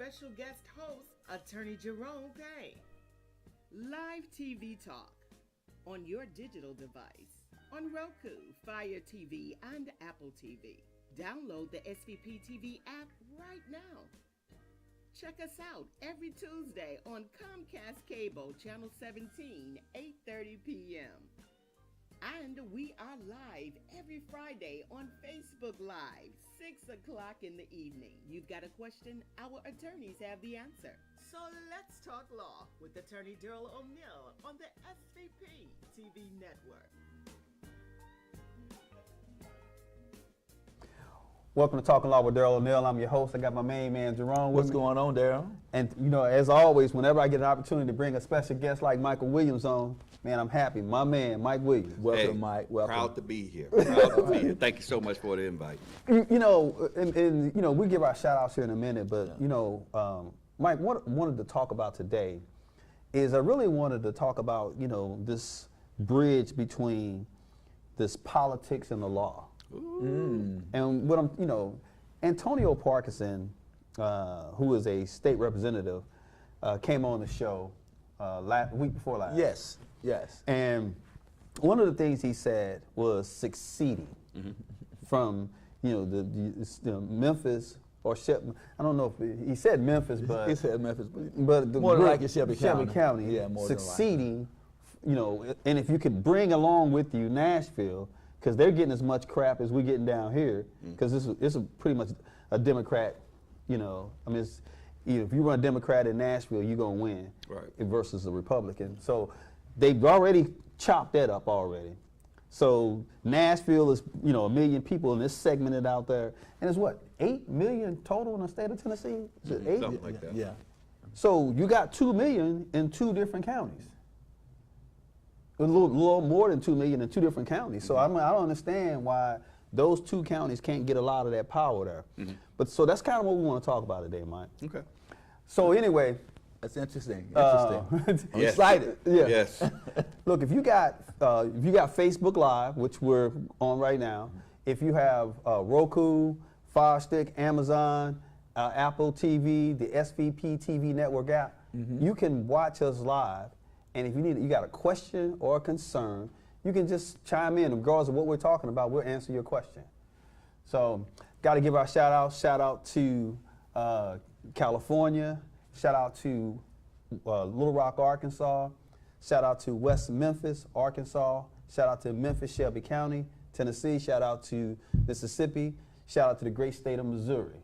special guest host, Attorney Jerome Payne. Live TV talk on your digital device, on Roku, Fire TV, and Apple TV. Download the SVP TV app right now. Check us out every Tuesday on Comcast Cable, Channel 17, 8:30 p.m. And we are live every Friday on Facebook Live, 6 o'clock in the evening. You've got a question, our attorneys have the answer. So let's talk law with Attorney Daryl O'Neill on the SVP TV network. Welcome to Talking Law with Daryl O'Neill. I'm your host. I got my main man, Jerome. What's going on, Daryl? And, you know, as always, whenever I get an opportunity to bring a special guest like Michael Williams on, man, I'm happy. My man, Mike Williams. Welcome, Mike. Welcome. Proud to be here. Proud to be here. Thank you so much for the invite. You know, and you know, we give our shout outs here in a minute, but, you know, Mike, what I wanted to talk about today is I really wanted to talk about, you know, this bridge between this politics and the law. And what you know, Antonio Parkinson, who is a state representative, came on the show week before last. Yes, yes. And one of the things he said was succeeding from, you know, the Memphis or I don't know if he said Memphis, but he said Memphis, but the more than likely Shelby County, yeah, more succeeding, you know, and if you could bring along with you Nashville, because they're getting as much crap as we're getting down here, because it's pretty much a Democrat, you know, I mean, it's, you know, if you run a Democrat in Nashville, you're going to win versus a Republican. So they've already chopped that up already. So Nashville is, you know, 1 million people, and it's segmented out there. And it's what, 8 million total in the state of Tennessee? Is it 8? Something like that. Yeah. So you got 2 million in 2 different counties. A little more than 2 million in 2 different counties. So I don't understand why those 2 counties can't get a lot of that power there. But so that's kind of what we want to talk about today, Mike. Okay. So anyway, That's interesting. Uh, Interesting. I'm Yes. excited. yeah. Yes. Look, if you got Facebook Live, which we're on right now, if you have Roku, Fire Stick, Amazon, Apple TV, the SVP TV network app, you can watch us live. And if you got a question or a concern, you can just chime in. Regardless of what we're talking about, we'll answer your question. So, got to give our shout out. Shout out to California. Shout out to Little Rock, Arkansas. Shout out to West Memphis, Arkansas. Shout out to Memphis, Shelby County, Tennessee. Shout out to Mississippi. Shout out to the great state of Missouri.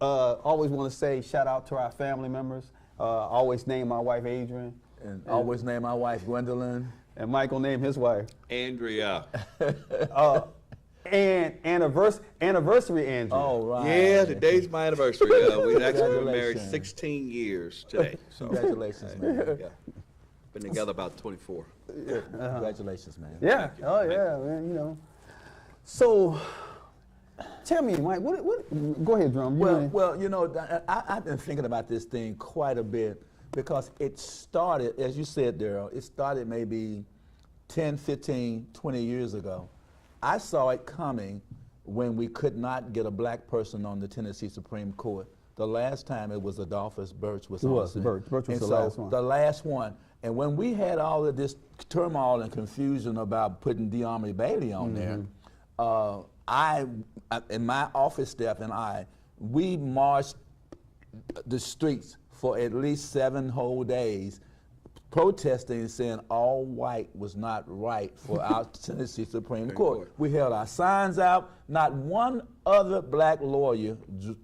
Always want to say shout out to our family members. Always name my wife Adrian. And always name my wife Gwendolyn. And Michael named his wife. Andrea. And anniversary Andrea. Oh, right. Yeah, today's my anniversary. We've actually been married Congratulations. 16 years today. So, Congratulations, man. yeah. Been together about 24. Congratulations, man. Yeah. Oh, yeah, man, you know. So, tell me, Mike, go ahead, Drum. Well, you know, I've been thinking about this thing quite a bit because it started, as you said, Daryl, it started maybe 10, 15, 20 years ago. I saw it coming when we could not get a black person on the Tennessee Supreme Court. The last time it was Adolphus Birch was on. Birch was the last one. The last one. And when we had all of this turmoil and confusion about putting DeArmory Bailey on there, and my office staff and we marched the streets for at least 7 whole days protesting and saying all white was not right for our Tennessee Supreme Court. We held our signs out. Not one other black lawyer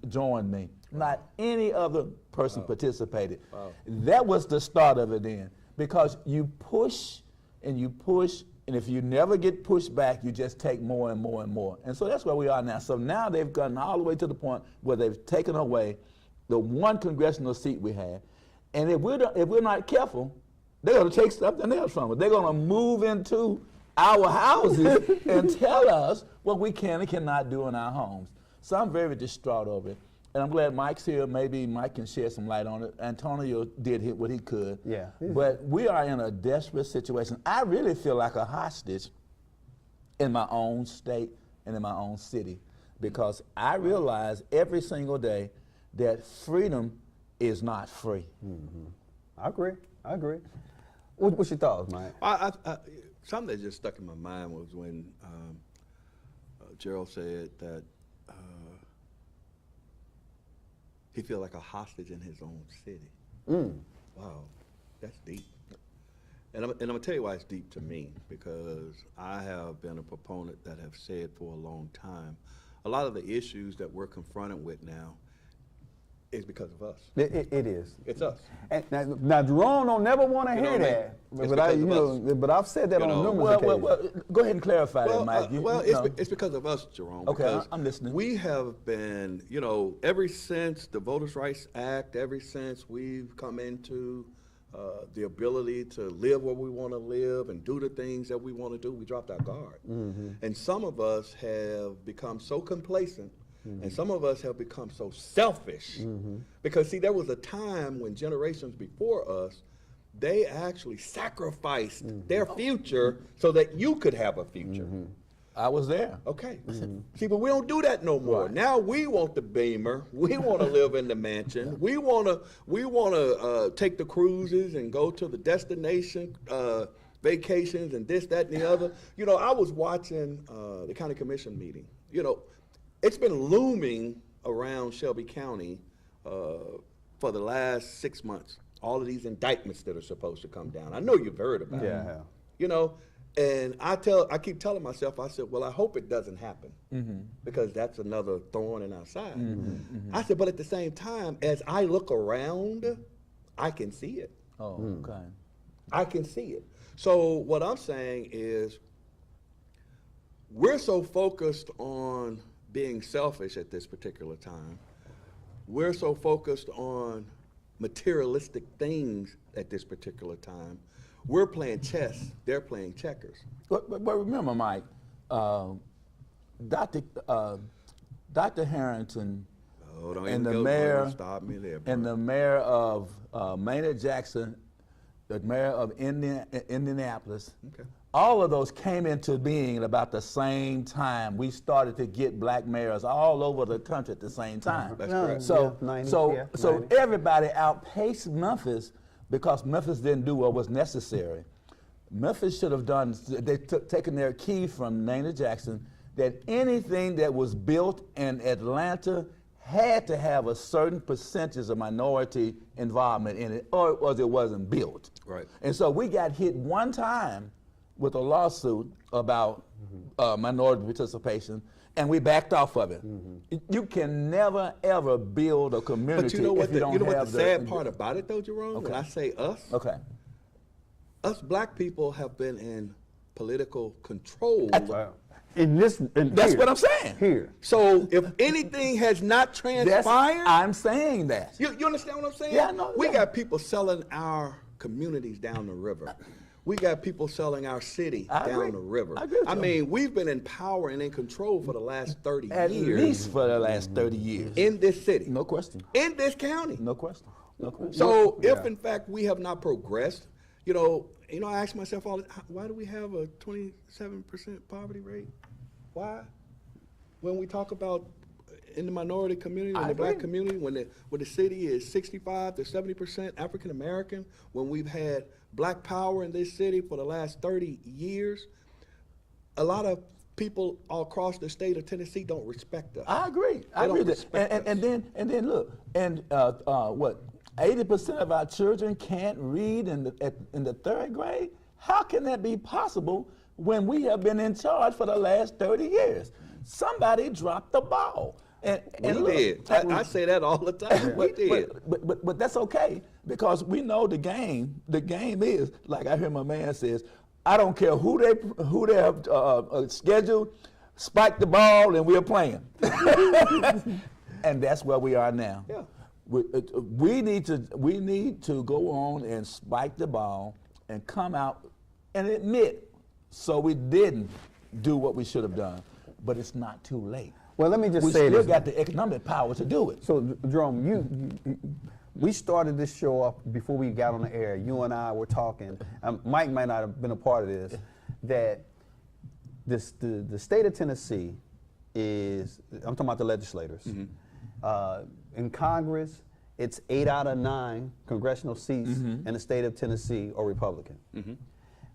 joined me. Not any other person participated. That was the start of it then. Because you push, and if you never get pushed back, you just take more and more and more. And so that's where we are now. So now they've gotten all the way to the point where they've taken away the 1 congressional seat we had. And if we're not careful, they're going to take something else from us. They're going to move into our houses and tell us what we can and cannot do in our homes. So I'm very distraught over it. And I'm glad Mike's here. Maybe Mike can shed some light on it. Antonio did what he could. Yeah. But we are in a desperate situation. I really feel like a hostage in my own state and in my own city because I realize every single day that freedom is not free. I agree. I agree. What's your thoughts, Mike? Something that just stuck in my mind was when Gerald said that he feel like a hostage in his own city. Wow, that's deep. And I'm gonna tell you why it's deep to me, because I have been a proponent that have said for a long time, a lot of the issues that we're confronted with now is because of us. It is. It's us. And now Jerome don't never want to You know hear what I mean? that, It's but because of us. but I've said that You on know, numerous occasions. Well, go ahead and clarify that, Mike. It's because of us, Jerome. Okay, because I'm listening. We have been, ever since the Voters' Rights Act, ever since we've come into the ability to live where we want to live and do the things that we want to do, we dropped our guard. And some of us have become so complacent, and some of us have become so selfish. Because, see, there was a time when generations before us, they actually sacrificed their future so that you could have a future. I was there. Okay. See, but we don't do that no more. Right. Now we want the Beamer. We want to live in the mansion. We want to take the cruises and go to the destination vacations and this, that, and the other. I was watching the county commission meeting. It's been looming around Shelby County for the last 6 months. All of these indictments that are supposed to come down. I know you've heard about Yeah, I it. have. And I keep telling myself, I said, well, I hope it doesn't happen, because that's another thorn in our side. I said, but at the same time, as I look around, I can see it. Oh, okay. I can see it. So what I'm saying is, we're so focused on being selfish at this particular time. We're so focused on materialistic things at this particular time. We're playing chess, they're playing checkers. But remember, Mike, Dr. Harrington Oh, don't and even the go mayor there. Stop me there, bro. and the mayor of Maynard Jackson, the mayor of Indianapolis, Okay. all of those came into being at about the same time. We started to get black mayors all over the country at the same time. That's correct. So, Yeah, 90s, so, yeah, so 90s. everybody outpaced Memphis because Memphis didn't do what was necessary. Memphis should have done, they taken their key from Maynard Jackson, that anything that was built in Atlanta had to have a certain percentage of minority involvement in it, or it wasn't built. Right. And so we got hit one time with a lawsuit about minority participation, and we backed off of it. You can never ever build a community But you know what if you don't the have sad part about it, though, Jerome? Okay. When I say us, Okay. us black people have been in political control. Wow. That's That's what I'm saying. Here. So if anything has not transpired, I'm saying that. you understand what I'm saying? Yeah, I know, We yeah. got people selling our communities down the river. We got people selling our city I down agree. the river. I agree with you. mean, we've been in power and in control for the last 30 At years least for the last 30 years. in this city, No question. in this county. No question. No question. So if in fact we have not progressed, I ask myself all the time, why do we have a 27% poverty rate? Why? When we talk about in the minority community, in I the black agree. community, when the city is 65 to 70% African American, when we've had black power in this city for the last 30 years, a lot of people all across the state of Tennessee don't respect us. I agree. I don't agree. respect And then look, and what? 80% of our children can't read in the third grade. How can that be possible when we have been in charge for the last 30 years? Somebody dropped the ball. And We look, did. I say that all the time. We did. But that's okay because we know the game. The game is like I hear my man says. I don't care who they have scheduled. Spike the ball and we're playing. And that's where we are now. Yeah. We need to go on and spike the ball and come out and admit so we didn't do what we should have done. But it's not too late. Well, let me just We say still this. got the economic power to do it. So, Jerome, we started this show up before we got on the air. You and I were talking. Mike might not have been a part of this. That the state of Tennessee is. I'm talking about the legislators in Congress it's 8 out of 9 congressional seats in the state of Tennessee are Republican.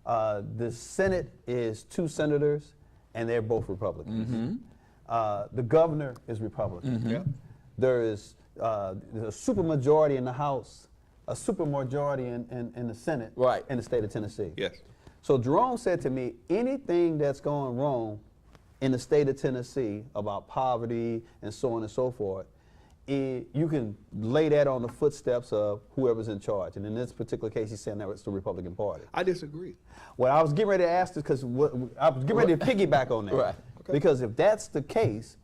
The Senate is 2 senators, and they're both Republicans. The governor is Republican. There is a supermajority in the House, a supermajority in the Senate in the state of Tennessee. Yes. So Jerome said to me, anything that's going wrong in the state of Tennessee about poverty and so on and so forth, you can lay that on the footsteps of whoever's in charge. And in this particular case, he's saying that it's the Republican Party. I disagree. Well, I was getting ready to ask this because I was getting ready to piggyback on that. Right. Okay. Because if that's the case,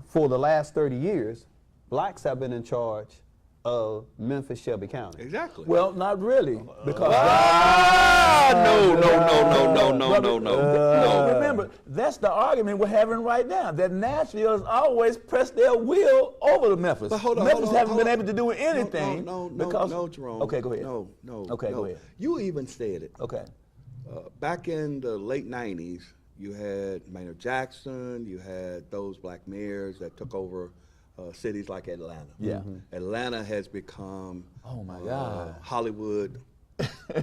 for the last 30 years, blacks have been in charge of Memphis, Shelby County. Exactly. Well, not really, because no. remember, that's the argument we're having right now, that Nashville has always pressed their will over to Memphis. But hold on, Memphis hold on, haven't hold been on. able to do anything. No, because, Jerome. Okay, go ahead. No. Okay, no. go ahead. You even said it. Okay. Back in the late 90s, you had Maynard Jackson, you had those black mayors that took over cities like Atlanta. Yeah. Atlanta has become Oh, my God. Hollywood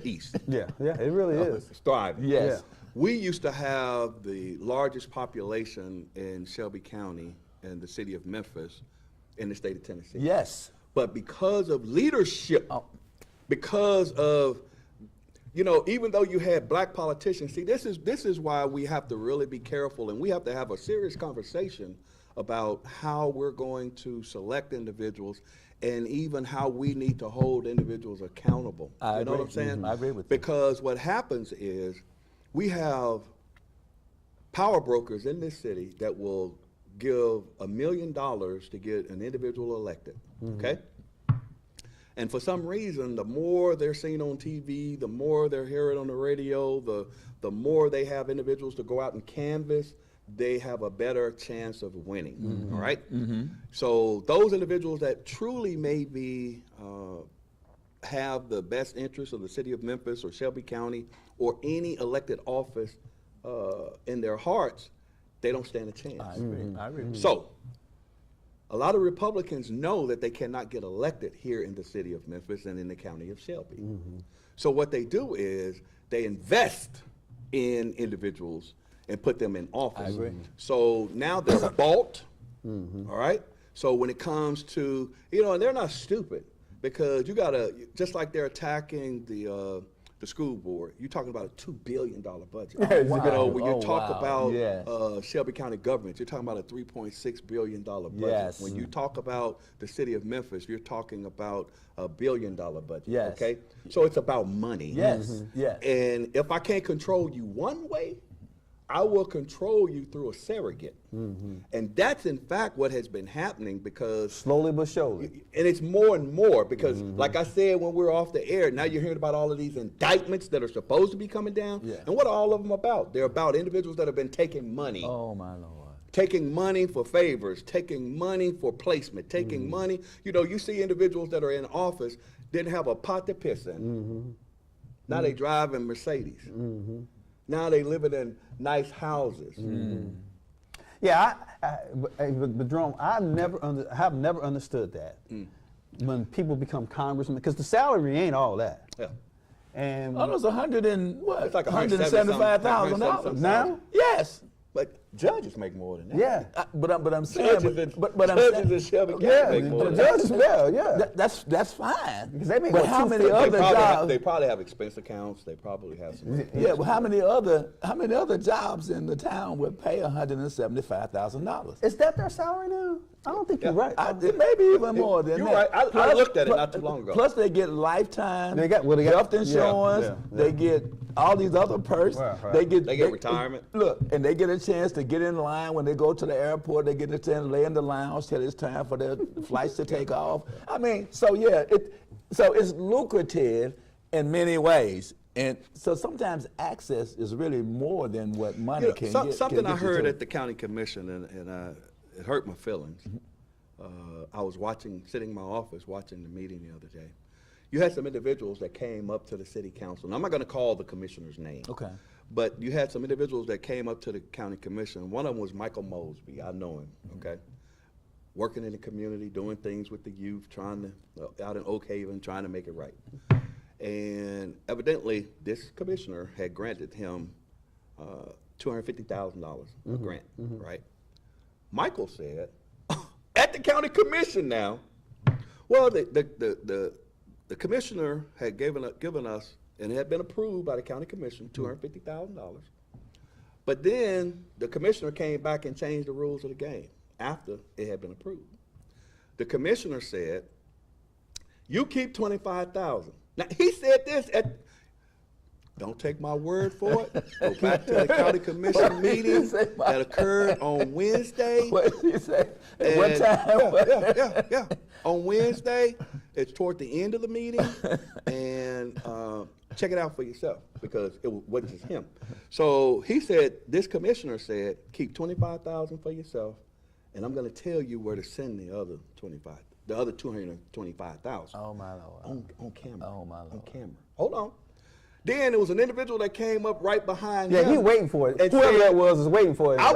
East. Yeah, it really is. It's thriving. Yes. We used to have the largest population in Shelby County and the city of Memphis in the state of Tennessee. Yes. But because of leadership, because of, even though you had black politicians, see, this is why we have to really be careful, and we have to have a serious conversation about how we're going to select individuals and even how we need to hold individuals accountable. I You know agree. what I'm saying? I agree with you. Because what happens is we have power brokers in this city that will give $1 million to get an individual elected, okay? And for some reason, the more they're seen on TV, the more they're heard on the radio, the more they have individuals to go out and canvass, they have a better chance of winning, all right? So those individuals that truly maybe have the best interest of the city of Memphis or Shelby County or any elected office in their hearts, they don't stand a chance. I agree. I agree. So, a lot of Republicans know that they cannot get elected here in the city of Memphis and in the county of Shelby. So what they do is they invest in individuals and put them in office. I agree. So now they're bought, all right? So when it comes to, and they're not stupid, because you gotta, just like they're attacking the school board, you're talking about a $2 billion budget. Wow. When you talk wow. about Yes. Shelby County government, you're talking about a $3.6 billion budget. Yes. When you talk about the city of Memphis, you're talking about a $1 billion budget. Yes. Okay? So it's about money. Yes. Yes. And if I can't control you one way, I will control you through a surrogate. And that's in fact what has been happening, because Slowly but surely. and it's more and more, because like I said when we were off the air, now you're hearing about all of these indictments that are supposed to be coming down. Yeah. And what are all of them about? They're about individuals that have been taking money. Oh, my Lord. Taking money for favors, taking money for placement, taking money. You see individuals that are in office didn't have a pot to piss in. Now they drive in Mercedes. Now they living in nice houses. Yeah, but Jerome, I have never understood that when people become congressmen, because the salary ain't all that. Yeah. And Almost It's like $175,000 now, Yes. But judges make more than that. yeah, But I'm saying, Judges but I'm judges saying, in Shelby County yeah, make more the than that. judges, yeah. that's fine. Because they make But what, how many 250? other They jobs? probably have expense accounts. They probably have some. Yeah, well, how many other jobs in the town would pay $175,000? Is that their salary now? I don't think you're right. It may be even more than You're that. right. I looked at it not too long ago. Plus, they get lifetime They got health insurance. yeah. They get all these other perks. Right. They get retirement. Look, and they get a chance to get in line when they go to the airport. They get a chance to lay in the lounge till it's time for their flights to take off. I mean, so yeah, so it's lucrative in many ways. And so sometimes access is really more than what money can get. Something I get you heard to. at the county commission, and it hurt my feelings. I was sitting in my office watching the meeting the other day. You had some individuals that came up to the city council, and I'm not going to call the commissioner's name. Okay. But you had some individuals that came up to the county commission. One of them was Michael Mosby. I know him, okay? working in the community, doing things with the youth, trying to, out in Oak Haven, trying to make it right. And evidently, this commissioner had granted him $250,000 a grant, right? Michael said, at the county commission now, well, the commissioner had given us, and it had been approved by the county commission, $250,000. But then the commissioner came back and changed the rules of the game after it had been approved. The commissioner said, you keep $25,000. Now, he said this don't take my word for it. Go back to the county commission meeting that occurred on Wednesday. What did he say? At And- what time? Yeah. On Wednesday, it's toward the end of the meeting, and check it out for yourself because it wasn't just him. So he said, this commissioner said, keep $25,000 for yourself, and I'm going to tell you where to send the other $225,000. Oh my Lord. On camera. Oh, my Lord. On camera. Hold on. Then there was an individual that came up right behind Yeah, him. he waiting for it. and Whoever said, that was is waiting for it. I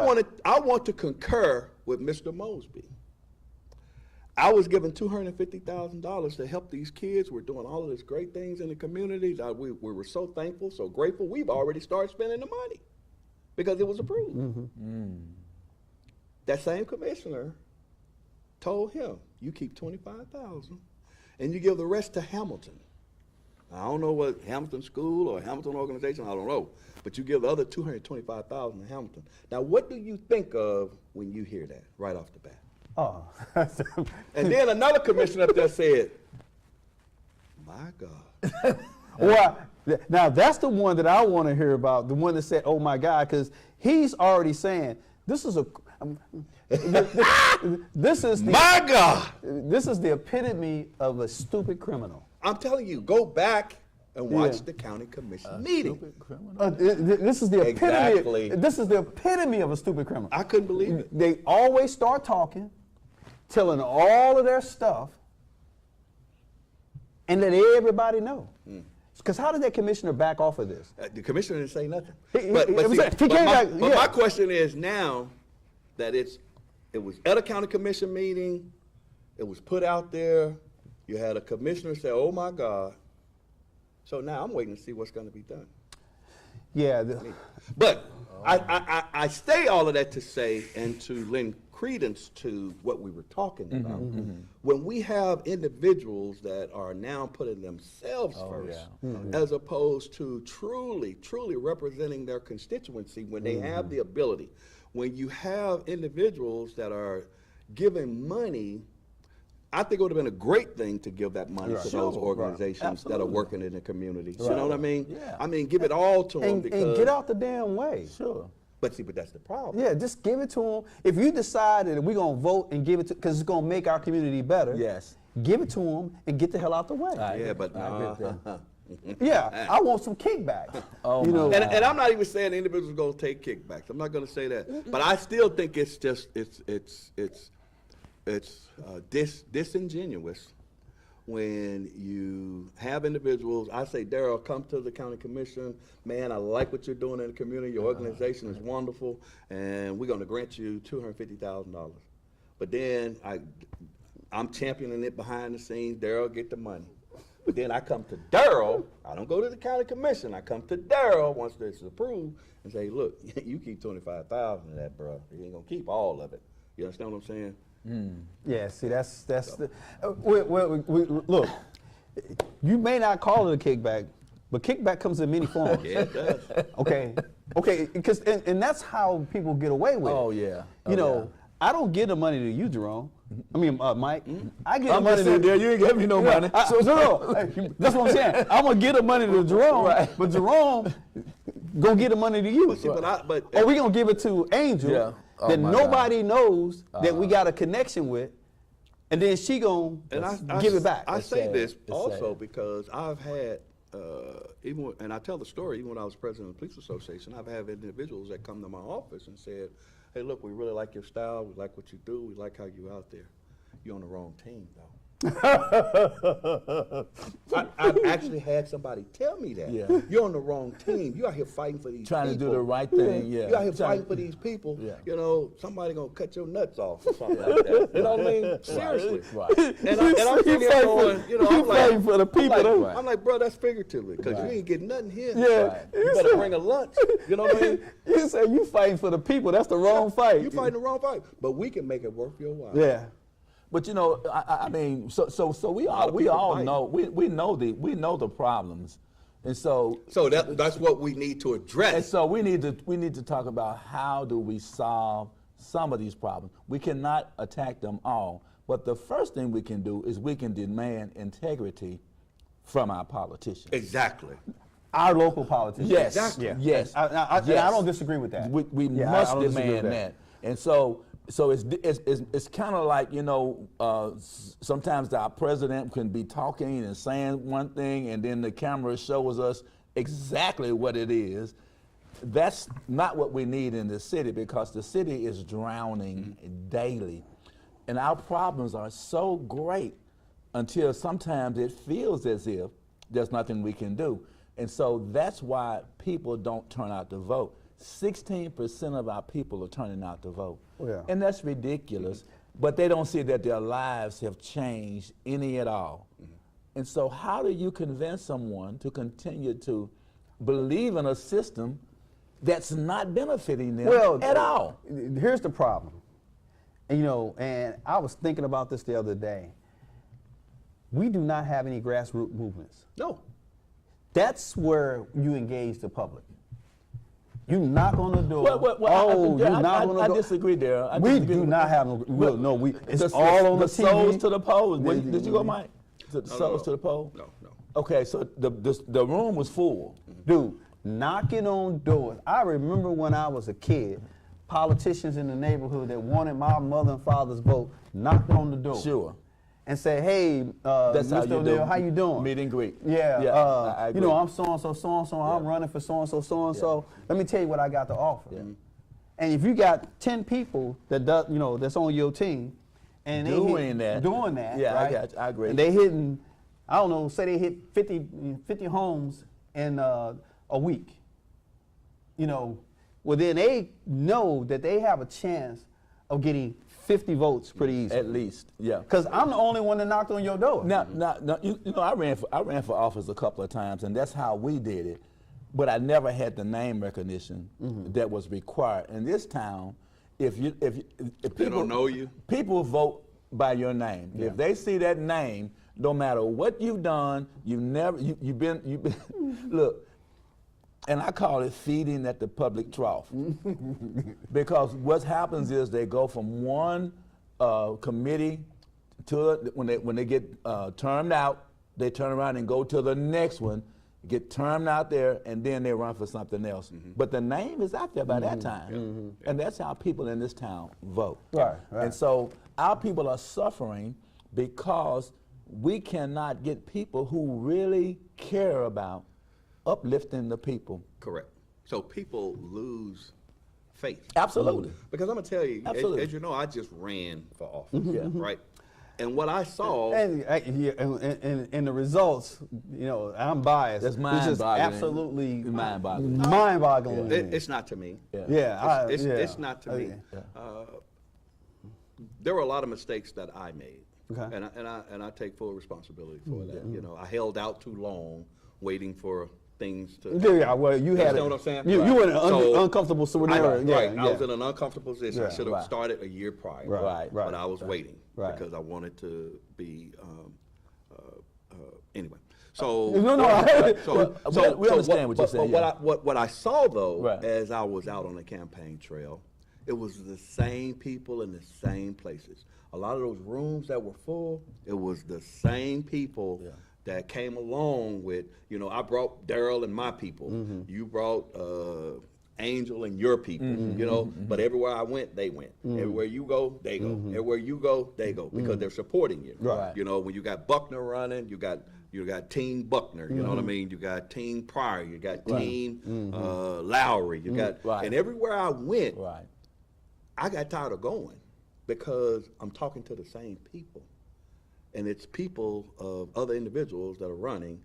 want to concur with Mr. Mosby. I was given $250,000 to help these kids. We're doing all of these great things in the community. We were so thankful, so grateful. We've already started spending the money because it was approved. That same commissioner told him, you keep $25,000 and you give the rest to Hamilton. I don't know what Hamilton School or Hamilton Organization, I don't know, but you give the other $225,000 to Hamilton. Now, what do you think of when you hear that right off the bat? Oh. And then another commissioner up there said, my God. Well, now that's the one that I want to hear about, the one that said, oh my God, because he's already saying, this is this is My God. this is the epitome of a stupid criminal. I'm telling you, go back and watch Yeah. the county commission meeting. Stupid criminal. This is the epitome. Exactly. This is the epitome of a stupid criminal. I couldn't believe it. They always start talking, telling all of their stuff, and let everybody know. Because how did that commissioner back off of this? The commissioner didn't say nothing. He But came back, my yeah. question is now that it was at a county commission meeting, it was put out there, you had a commissioner say, oh my God. So now I'm waiting to see what's going to be done. Yeah. But I say all of that to say and to lend credence to what we were talking about. When we have individuals that are now putting themselves first, as opposed to truly representing their constituency when they have the ability. When you have individuals that are giving money, I think it would have been a great thing to give that money to those organizations that are working in the community. You know what I mean? Yeah. I mean, give it all to them And because. get out the damn way. Sure. But see, but that's the problem. Yeah, just give it to them. If you decide that we're going to vote and give it to, because it's going to make our community better, Yes. give it to them and get the hell out the way. Yeah, but I agree with that. Yeah, I want some kickback. Oh, you know, my and I'm not even saying the individual's going to take kickbacks. I'm not going to say that. But I still think it's just disingenuous when you have individuals. I say, Daryl, come to the county commission. Man, I like what you're doing in the community. Your organization is wonderful, and we're going to grant you $250,000. But then I'm championing it behind the scenes. Daryl get the money. But then I come to Daryl. I don't go to the county commission. I come to Daryl once this is approved and say, look, you keep $25,000 of that, bro. You ain't gonna keep all of it. You understand what I'm saying? yeah, see, that's the, look, you may not call it a kickback, but kickback comes in many forms. Yeah, it does. Okay, because and that's how people get away with it. Oh, yeah. You know, I don't give the money to you, Jerome. I mean, Mike. I give the I'm money just saying, to there, you ain't gave me no money. No, that's what I'm saying. I'm gonna give the money to Jerome, Right. but Jerome gonna give the money to you. But see, but Or we gonna give it to Angel Yeah. Oh, that my nobody knows that we got a connection with, and then she gonna give it back. I It's say sad. this It's also sad. because I've had and I tell the story, even when I was president of the police association, I've had individuals that come to my office and said, hey, look, we really like your style, we like what you do, we like how you out there. You're on the wrong team, though. I've actually had somebody tell me that. Yeah. You're on the wrong team. You out here fighting for these Trying to people. do the right thing, yeah. You out here Trying- fighting for these people. Yeah. You know, somebody gonna cut your nuts off or something like that. You know what I mean? Seriously. Right. And I'm sitting here going, you know, I'm fighting for the people, I'm though. like, I'm like, bro, that's figuratively, because you ain't getting nothing here. Yeah. Right. You better bring a lunch. You know what I mean? You say you fighting for the people. That's the wrong fight. You fighting the wrong fight, but we can make it worth your while. Yeah. But you know, I mean, so we lot of people all fighting. know we know the problems, and so That's what we need to address. and so we need to talk about how do we solve some of these problems. We cannot attack them all, but the first thing we can do is we can demand integrity from our politicians. Exactly. Our local politicians. Yes, Exactly. Yeah. yes, And I yes. don't disagree with that. We Yeah, I must don't disagree with demand that. And so it's kind of like, you know, sometimes our president can be talking and saying one thing, and then the camera shows us exactly what it is. That's not what we need in the city, because the city is drowning daily, and our problems are so great until sometimes it feels as if there's nothing we can do. And so that's why people don't turn out to vote. 16% of our people are turning out to vote. Yeah. And that's ridiculous, but they don't see that their lives have changed any at all. And so how do you convince someone to continue to believe in a system that's not benefiting them at all? Here's the problem. And, you know, and I was thinking about this the other day. We do not have any grassroots movements. No. That's where you engage the public. You knock on the door. I disagree there. I We disagree do with- not have no. But No, we. It's the, all on the the TV. souls to the polls. The- Did you go, Mike? The souls to the poll? No. Okay, so the room was full. Dude, knocking on doors. I remember when I was a kid, politicians in the neighborhood that wanted my mother and father's vote knocked on the door. Sure. And say, hey, That's how Mr. you O'Neill, do how you doing? meet and greet. Yeah, Yeah, I you agree. know, I'm so-and-so, so-and-so, I'm Yeah. running for so-and-so, so-and-so. Let me tell you what I got to offer. Yeah. And if you got 10 people that does, you know, that's on your team, and they Doing that. Yeah, I right? got you. I agree. And they hitting, I don't know, say they hit 50 homes in a week. You know, well then they know that they have a chance of getting 50 votes pretty easy. At least, yeah. Because I'm the only one that knocked on your door. Now, you know, I ran for office a couple of times, and that's how we did it. But I never had the name recognition that was required in this town. If people don't know you? people vote by your name. Yeah. If they see that name, no matter what you've done, you've been look. And I call it feeding at the public trough. Because what happens is they go from one committee to when they get termed out, they turn around and go to the next one, get termed out there, and then they run for something else. But the name is out there by that time. And that's how people in this town vote. Right. And so our people are suffering because we cannot get people who really care about uplifting the people. Correct. So people lose faith. Absolutely. Because I'm gonna tell you, Absolutely. as you know, I just ran for office, Yeah. right? And what I saw, And the results, you know, I'm biased. That's It's just mind-boggling. absolutely Mind-boggling. mind-boggling. it's not to me. Yeah. It's not to me. Yeah. There were a lot of mistakes that I made, Okay. and I take full responsibility for that. You know, I held out too long, waiting for things to. Yeah, well, you had know it. what I'm saying? You were in an So, uncomfortable scenario. Right. Yeah, I was yeah. in an uncomfortable position. I Yeah, should have right. started a year prior. Right, right, But I was waiting right. because I wanted to be. Anyway, so No, no, we understand what you're saying, yeah. What I saw though, Right. as I was out on the campaign trail, it was the same people in the same places. A lot of those rooms that were full, it was the same people that came along with. You know, I brought Daryl and my people. You brought Angel and your people. You know, but everywhere I went, they went. Everywhere you go, they go. Everywhere you go, they go because they're supporting you. Right. You know, when you got Buckner running, you got Team Buckner. You know what I mean? You got Team Pryor. You got Team Lowry. You got Right. and everywhere I went, Right. I got tired of going because I'm talking to the same people. and it's people of other individuals that are running,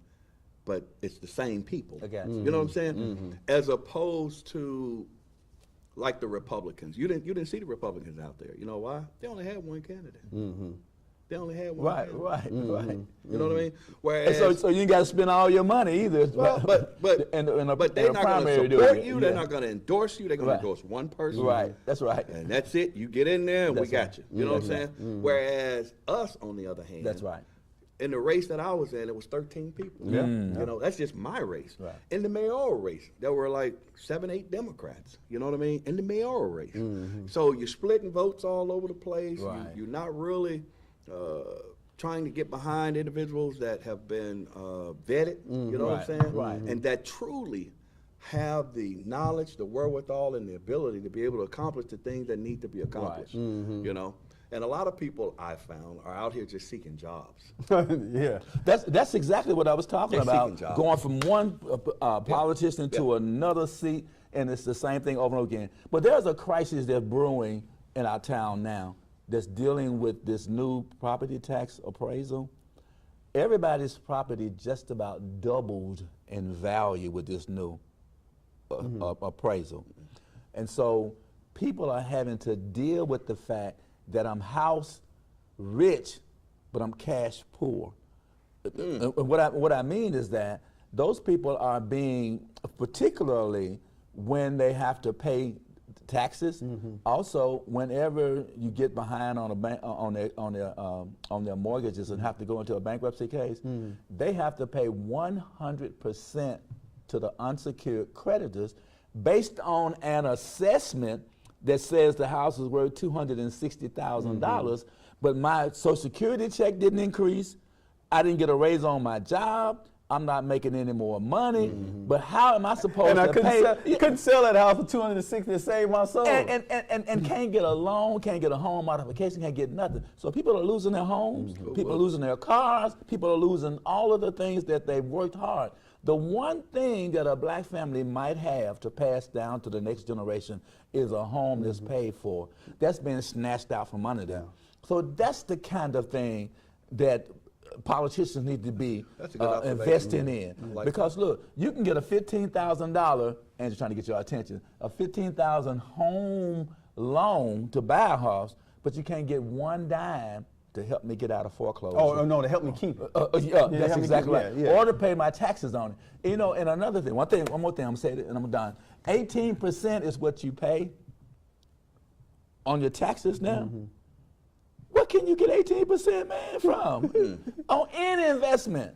but it's the same people. I got you. You know what I'm saying? As opposed to like the Republicans. You didn't see the Republicans out there. You know why? They only had one candidate. They only had one Right, candidate. right, right. You know what I mean? And Whereas, so you ain't got to spend all your money either. well, but in a they're not going primary to support doing it. you. They're Yeah. not going to endorse you. They're going Right. to endorse one person. Right, that's right. And that's it. You get in there and we That's got right. you. You know what I'm That's saying? Whereas us, on the other hand, That's right. in the race that I was in, it was 13 people. Yeah. You know, that's just my race. Right. In the mayoral race, there were like 7, 8 Democrats. You know what I mean? In the mayoral race. So you're splitting votes all over the place. Right. You're not really trying to get behind individuals that have been vetted. You know what I'm Right. saying? Right. And that truly have the knowledge, the wherewithal, and the ability to be able to accomplish the things that need to be accomplished. You know? And a lot of people I found are out here just seeking jobs. Yeah. That's exactly what I was talking They're about. seeking jobs. Going from one politician to another seat, and it's the same thing over and over again. But there's a crisis that's brewing in our town now that's dealing with this new property tax appraisal. Everybody's property just about doubled in value with this new appraisal. And so people are having to deal with the fact that I'm house rich, but I'm cash poor. What I mean is that those people are being, particularly when they have to pay taxes. Also, whenever you get behind on a bank on their mortgages and have to go into a bankruptcy case, they have to pay 100% to the unsecured creditors based on an assessment that says the house is worth $260,000, but my Social Security check didn't increase. I didn't get a raise on my job. I'm not making any more money. But how am I supposed And I to couldn't pay? couldn't sell that house for $260 to save my soul. And can't get a loan, can't get a home modification, can't get nothing. So people are losing their homes, people are losing their cars, people are losing all of the things that they've worked hard. The one thing that a black family might have to pass down to the next generation is a home that's paid for. That's been snatched out from under them. So that's the kind of thing that politicians need to be That's a good observation. investing in. I like Because look, you can get a $15,000, and just trying to get your attention, a $15,000 home loan to buy a house, but you can't get one dime to help me get out of foreclosure. Oh, no, to help me keep it. Yeah, help that's me exactly keep- right. yeah, yeah. Or to pay my taxes on it. You know, and another thing, one more thing, I'm gonna say it and I'm done. 18% is what you pay on your taxes now. What can you get 18%, man, from? On any investment,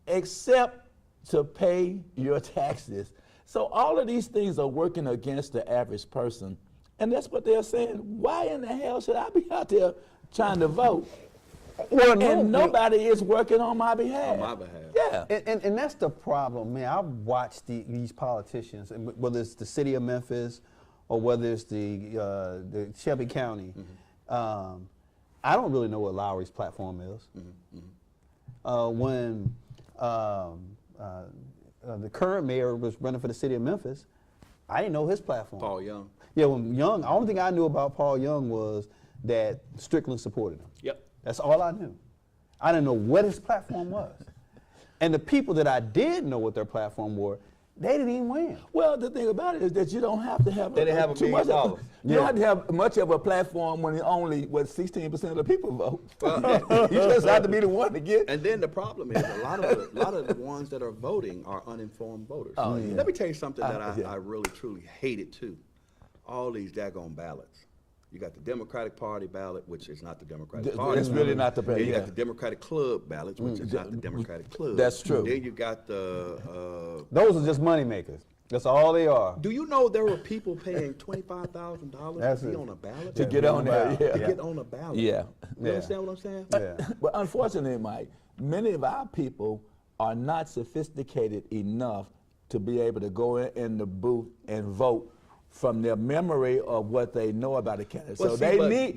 except to pay your taxes. So all of these things are working against the average person. And that's what they're saying. Why in the hell should I be out there trying to vote? Well, And nobody is working on my behalf. On my behalf. Yeah. And that's the problem, man. I've watched these politicians, and whether it's the city of Memphis or whether it's the Shelby County. I don't really know what Lowry's platform is. When the current mayor was running for the city of Memphis, I didn't know his platform. Paul Young. Yeah, when Young, the only thing I knew about Paul Young was that Strickland supported him. Yep. That's all I knew. I didn't know what his platform was. And the people that I did know what their platform were, they didn't even win. Well, the thing about it is that you don't have to have They didn't have too $1 much million. you don't have to have much of a platform when only 16% of the people vote. You just have to be the one to get. And then the problem is a lot of the ones that are voting are uninformed voters. Oh, yeah. Let me tell you something that yeah. I really truly hated too. All these daggone ballots. You got the Democratic Party ballot, which is not the Democratic Party. It's really not the Then you yeah. got the Democratic Club ballots, which is not the Democratic Club. That's true. Then you got the. Those are just money makers. That's all they are. Do you know there were people paying $25,000 That's to be it. on a ballot? To get on there, To yeah. get on a ballot. Yeah. You Yeah. understand what I'm saying? Yeah. But unfortunately, Mike, many of our people are not sophisticated enough to be able to go in the booth and vote from their memory of what they know about a candidate. Well, So see, they but need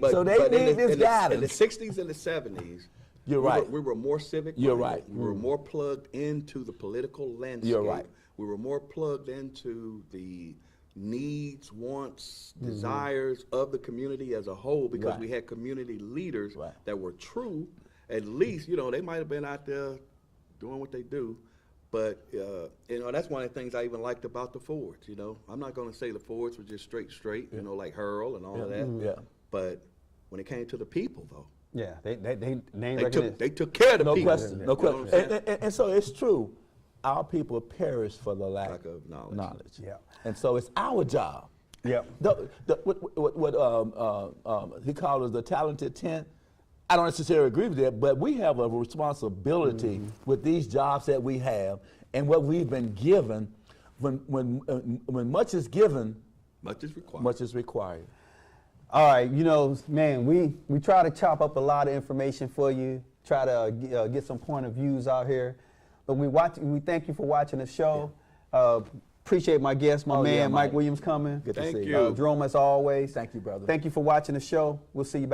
in this the guidance. 60s and the 70s, You're right. We were more civic. You're minded. right. We were more plugged into the political landscape. You're right. We were more plugged into the needs, wants, desires of the community as a whole because Right. we had community leaders Right. that were true at least, you know, they might have been out there doing what they do. But, you know, that's one of the things I even liked about the Fords, you know. I'm not going to say the Fords were just straight, you know, like Hurl and all of that. Yeah. But when it came to the people, though, Yeah, they name they recognition. took care of the No people. question, You no know what I'm question. saying? And so it's true. Our people perish for the lack Lack of knowledge. knowledge. Yeah. And so it's our job. Yep. What he called us the talented 10, I don't necessarily agree with that, but we have a responsibility with these jobs that we have and what we've been given. When much is given, Much is required. much is required. All right, you know, man, we try to chop up a lot of information for you, try to get some point of views out here. But we thank you for watching the show. Appreciate my guest, my man, yeah, Mike Mike. Williams coming. Good to Thank see you. you. Jerome, as always. Thank you, brother. Thank you for watching the show. We'll see you back.